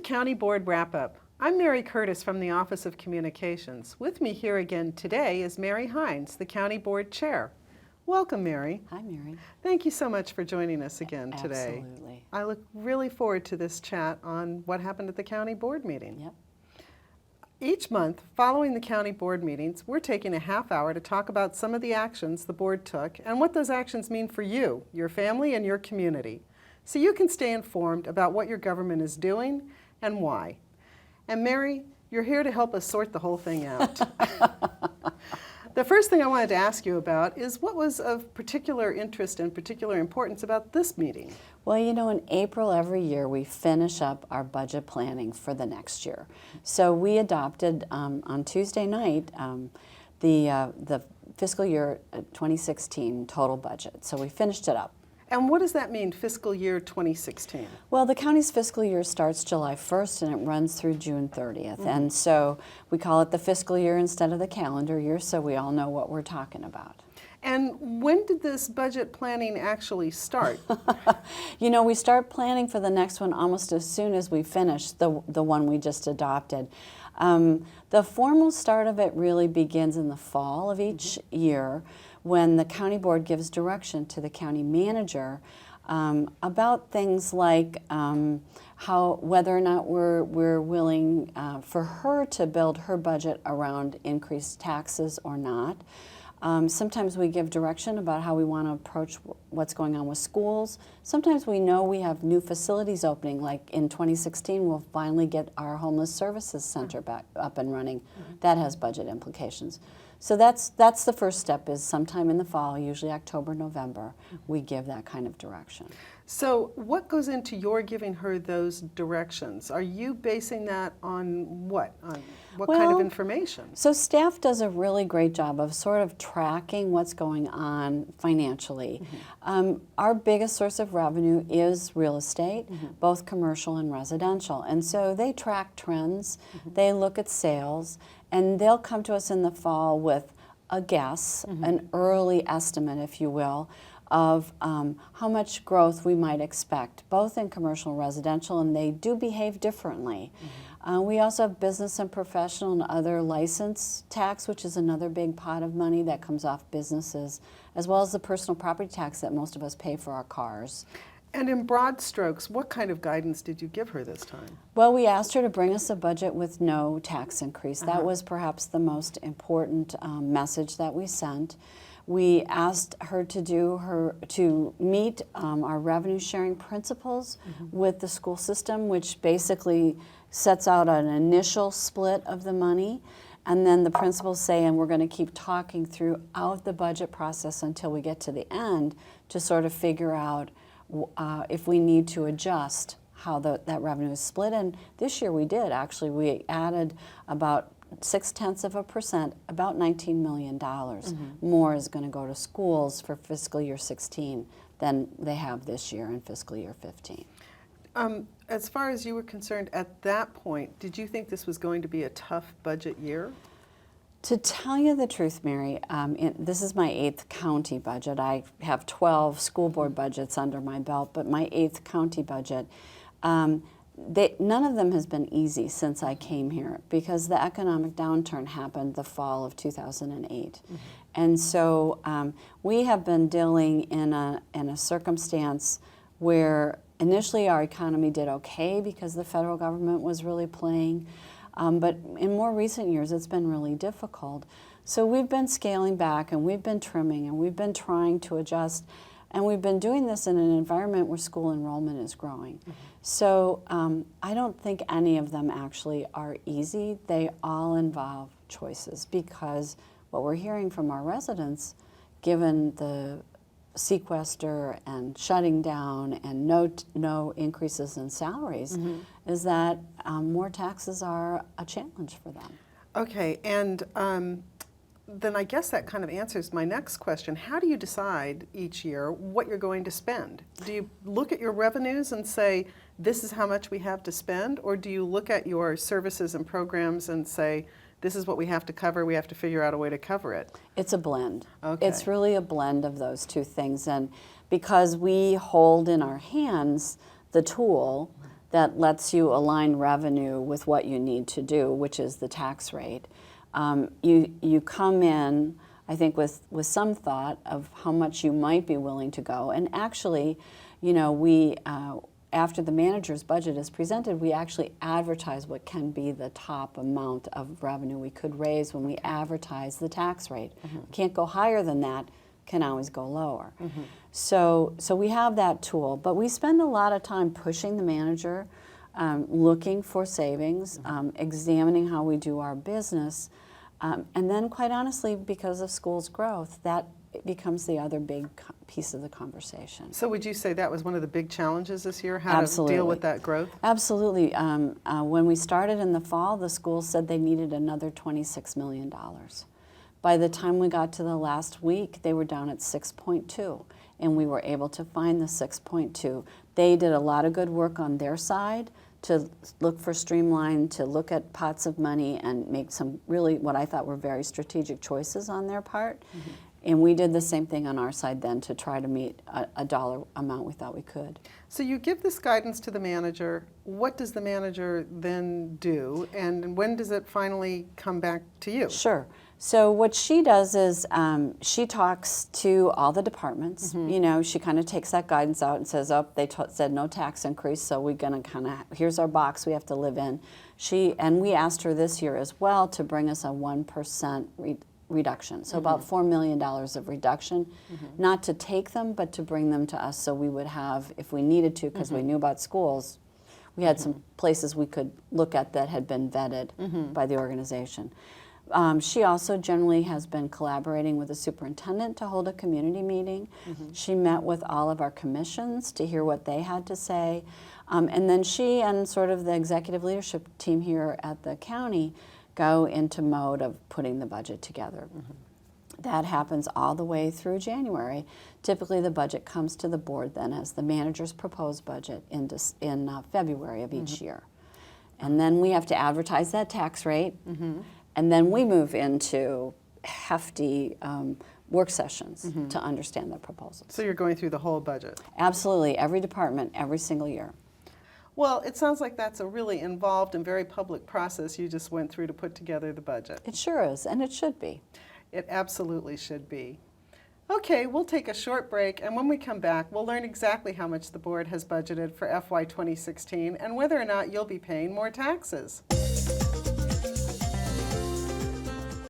County Board Wrap-Up. I'm Mary Curtius from the Office of Communications. With me here again today is Mary Hynes, the County Board Chair. Welcome, Mary. Hi, Mary. Thank you so much for joining us again today. Absolutely. I look really forward to this chat on what happened at the County Board meeting. Yep. Each month, following the County Board meetings, we're taking a half hour to talk about some of the actions the Board took and what those actions mean for you, your family, and your community, so you can stay informed about what your government is doing and why. And Mary, you're here to help us sort the whole thing out. The first thing I wanted to ask you about is what was of particular interest and particular importance about this meeting? Well, you know, in April every year we finish up our budget planning for the next year. So we adopted on Tuesday night the fiscal year 2016 total budget. So we finished it up. And what does that mean, fiscal year 2016? Well, the county's fiscal year starts July 1st and it runs through June 30th. And so we call it the fiscal year instead of the calendar year, so we all know what we're talking about. And when did this budget planning actually start? You know, we start planning for the next one almost as soon as we finish the one we just adopted. The formal start of it really begins in the fall of each year, when the county board gives direction to the county manager about things like whether or not we're willing for her to build her budget around increased taxes or not. Sometimes we give direction about how we want to approach what's going on with schools. Sometimes we know we have new facilities opening, like in 2016 we'll finally get our homeless services center back up and running. That has budget implications. So that's the first step, is sometime in the fall, usually October, November, we give that kind of direction. So what goes into your giving her those directions? Are you basing that on what? On what kind of information? So staff does a really great job of sort of tracking what's going on financially. Our biggest source of revenue is real estate, both commercial and residential. And so they track trends, they look at sales, and they'll come to us in the fall with a guess, an early estimate, if you will, of how much growth we might expect, both in commercial and residential, and they do behave differently. We also have business and professional and other license tax, which is another big pot of money that comes off businesses, as well as the personal property tax that most of us pay for our cars. And in broad strokes, what kind of guidance did you give her this time? Well, we asked her to bring us a budget with no tax increase. That was perhaps the most important message that we sent. We asked her to meet our revenue sharing principles with the school system, which basically sets out an initial split of the money, and then the principals say, and we're going to keep talking throughout the budget process until we get to the end to sort of figure out if we need to adjust how that revenue is split. And this year we did, actually. We added about 0.6%, about $19 million more is going to go to schools for fiscal year 16 than they have this year in fiscal year 15. As far as you were concerned at that point, did you think this was going to be a tough budget year? To tell you the truth, Mary, this is my 8th county budget. I have 12 school board budgets under my belt, but my 8th county budget, none of them has been easy since I came here, because the economic downturn happened the fall of 2008. And so we have been dealing in a circumstance where initially our economy did okay because the federal government was really playing. But in more recent years, it's been really difficult. So we've been scaling back, and we've been trimming, and we've been trying to adjust. And we've been doing this in an environment where school enrollment is growing. So I don't think any of them actually are easy. They all involve choices, because what we're hearing from our residents, given the sequester and shutting down and no increases in salaries, is that more taxes are a challenge for them. Okay, and then I guess that kind of answers my next question. How do you decide each year what you're going to spend? Do you look at your revenues and say, this is how much we have to spend? Or do you look at your services and programs and say, this is what we have to cover, we have to figure out a way to cover it? It's a blend. Okay. It's really a blend of those two things. And because we hold in our hands the tool, that lets you align revenue with what you need to do, which is the tax rate. You come in, I think, with some thought of how much you might be willing to go. And actually, you know, we, after the manager's budget is presented, we actually advertise what can be the top amount of revenue we could raise when we advertise the tax rate. Can't go higher than that, can always go lower. So we have that tool, but we spend a lot of time pushing the manager, looking for savings, examining how we do our business, and then quite honestly, because of school's growth, that becomes the other big piece of the conversation. So would you say that was one of the big challenges this year, how Absolutely. to deal with that growth? Absolutely. When we started in the fall, the school said they needed another $26 million. By the time we got to the last week, they were down at 6.2, and we were able to find the 6.2. They did a lot of good work on their side to look for streamline, to look at pots of money and make some really what I thought were very strategic choices on their part. And we did the same thing on our side then to try to meet a dollar amount we thought we could. So you give this guidance to the manager. What does the manager then do, and when does it finally come back to you? Sure. So what she does is she talks to all the departments. You know, she kind of takes that guidance out and says, oh, they said no tax increase, so we're going to kind of, here's our box we have to live in. And we asked her this year as well to bring us a 1% reduction, so about $4 million of reduction, not to take them, but to bring them to us so we would have, if we needed to, because we knew about schools, we had some places we could look at that had been vetted by the organization. She also generally has been collaborating with the superintendent to hold a community meeting. She met with all of our commissions to hear what they had to say. And then she and sort of the executive leadership team here at the county go into mode of putting the budget together. That happens all the way through January. Typically the budget comes to the board then as the manager's proposed budget in February of each year. And then we have to advertise that tax rate. And then we move into hefty work sessions to understand the proposals. So you're going through the whole budget? Absolutely, every department, every single year. Well, it sounds like that's a really involved and very public process you just went through to put together the budget. It sure is, and it should be. It absolutely should be. Okay, we'll take a short break, and when we come back, we'll learn exactly how much the board has budgeted for FY 2016 and whether or not you'll be paying more taxes.